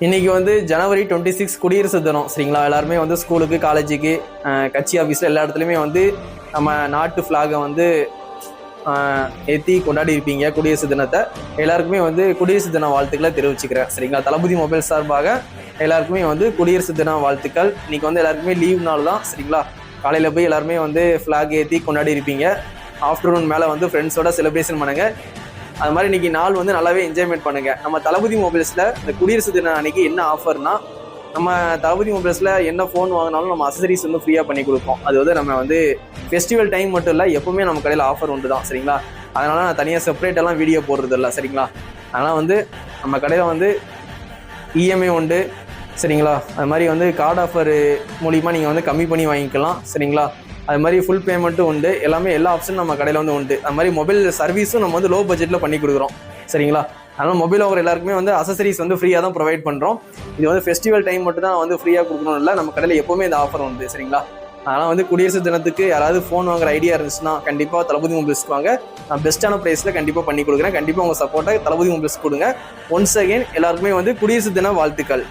இன்னைக்கு வந்து ஜனவரி 26 குடியரசு தினம் சரிங்களா. எல்லாருமே வந்து ஸ்கூலுக்கு, காலேஜுக்கு, கட்சி ஆஃபீஸில் எல்லா இடத்துலையுமே வந்து நம்ம நாட்டு ஃப்ளாகை வந்து ஏற்றி கொண்டாடி இருப்பீங்க. குடியரசு தினத்தை எல்லாருக்குமே வந்து குடியரசு தின வாழ்த்துக்களை தெரிவிச்சுக்கிறேன் சரிங்களா. தளபதி மொபைல் சார்பாக எல்லாருக்குமே வந்து குடியரசு தின வாழ்த்துக்கள். இன்னைக்கு வந்து எல்லாருக்குமே லீவ் நாள் தான் சரிங்களா. காலையில் போய் எல்லாருமே வந்து ஃப்ளாக் ஏற்றி கொண்டாடி இருப்பீங்க. ஆஃப்டர்நூன் மேலே வந்து ஃப்ரெண்ட்ஸோட செலிப்ரேஷன் பண்ணுங்க. அது மாதிரி இன்னைக்கு நாள் வந்து நல்லாவே என்ஜாய்மெண்ட் பண்ணுங்க. நம்ம தளபதி மொபைல்ஸ்ல இந்த குடியரசு தினம் அன்னைக்கு என்ன ஆஃபர்னா, நம்ம தளபதி மொபைல்ஸ்ல என்ன ஃபோன் வாங்கினாலும் நம்ம அசசரிஸ் வந்து ஃப்ரீயா பண்ணி கொடுப்போம். அது வந்து நம்ம வந்து ஃபெஸ்டிவல் டைம் மட்டும் இல்லை, எப்பவுமே நம்ம கடையில் ஆஃபர் உண்டு தான் சரிங்களா. அதனால நான் தனியாக செப்பரேட் எல்லாம் வீடியோ போடுறது இல்லை சரிங்களா. அதனால வந்து நம்ம கடையில் வந்து இஎம்ஐ உண்டு சரிங்களா. அது மாதிரி வந்து கார்டு ஆஃபர் மூலிமா நீங்கள் வந்து கம்மி பண்ணி வாங்கிக்கலாம் சரிங்களா. அது மாதிரி ஃபுல் பேமெண்ட்டும் உண்டு. எல்லாமே எல்லா ஆப்ஷனும் நம்ம கடையில் வந்து உண்டு. அது மாதிரி மொபைல் சர்வீஸும் நம்ம வந்து லோ பட்ஜெட்டில் பண்ணி கொடுக்குறோம் சரிங்களா. அதனால் மொபைல் வாங்குற எல்லாருக்குமே வந்து அசசரிஸ் வந்து ஃப்ரீயாக தான் ப்ரொவைட் பண்ணுறோம். இது வந்து ஃபெஸ்டிவல் டைம் மட்டும் தான் வந்து ஃப்ரீயாக கொடுக்கணும் இல்லை, நம்ம கடையில் எப்போவுமே இந்த ஆஃபர் உண்டு சரிங்களா. அதனால் வந்து குடியரசு தினத்துக்கு யாராவது ஃபோன் வாங்குற ஐடியா இருந்துச்சுன்னா கண்டிப்பாக தளபதி மொபைல்ஸ்க்கு வாங்க. நான் பெஸ்ட்டான ப்ரைஸில் கண்டிப்பாக பண்ணி கொடுக்குறேன். கண்டிப்பாக உங்கள் சப்போர்ட்டை தளபதி மொபைல்ஸ் கொடுங்க. ஒன்ஸ் அகெயின் எல்லாருக்குமே வந்து குடியரசு தின வாழ்த்துக்கள்.